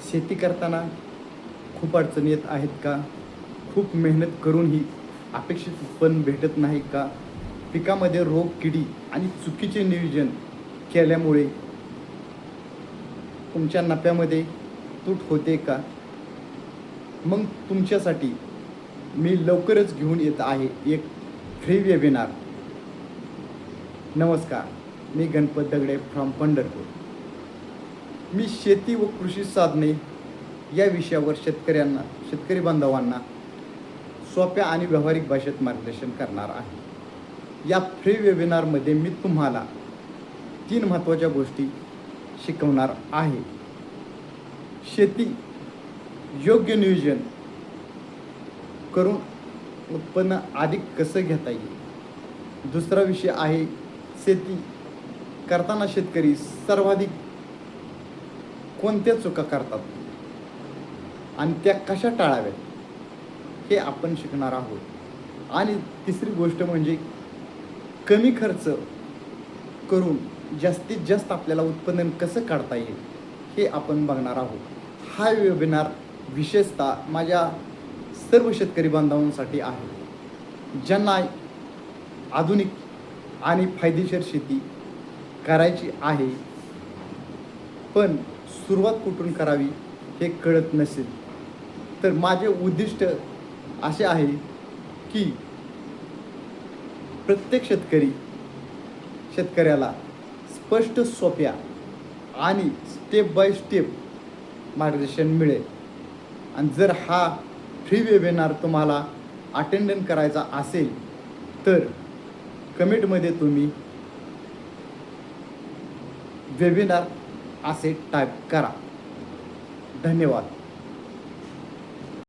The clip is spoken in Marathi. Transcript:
शेती करताना खूप अडचणी येत आहेत का? खूप मेहनत करूनही अपेक्षित उत्पन्न भेटत नाही का? पिकामध्ये रोग, किडी आणि चुकीचे नियोजन केल्यामुळे तुमच्या नफ्यामध्ये तूट होते का? मग तुमच्यासाठी मी लवकरच घेऊन येत आहे एक फ्री वेबिनार. नमस्कार, मी गणपत दगडे फ्रॉम पंढरपूर. मी शेती व कृषी साधने या विषयावर शेतकरी बांधवांना सोप्या आणि व्यावहारिक भाषेत मार्गदर्शन करणार आहे. या फ्री वेबिनारमध्ये मी तुम्हाला 3 महत्त्वाच्या गोष्टी शिकवणार आहे. शेती योग्य नियोजन करून उत्पन्न अधिक कसं घेता येईल. दुसरा विषय आहे शेती करताना शेतकरी सर्वाधिक कोणत्या चुका करतात आणि त्या कशा टाळाव्यात हे आपण शिकणार आहोत. आणि तिसरी गोष्ट म्हणजे कमी खर्च करून जास्तीत जास्त आपल्याला उत्पादन कसं काढता येईल हे आपण बघणार आहोत. हा वेबिनार विशेषतः माझ्या सर्व शेतकरी बांधवांसाठी आहे, ज्यांना आधुनिक आणि फायदेशीर शेती करायची आहे, पण सुरुवात कुठून करावी हे कळत नसेल. तर माझे उद्दिष्ट असे आहे की प्रत्येक शेतकऱ्याला स्पष्ट, सोप्या आणि स्टेप बाय स्टेप मार्गदर्शन मिळेल. आणि जर हा फ्री वेबिनार तुम्हाला अटेंड करायचा असेल तर कमेंटमध्ये तुम्ही वेबिनार असे टाईप करा. धन्यवाद.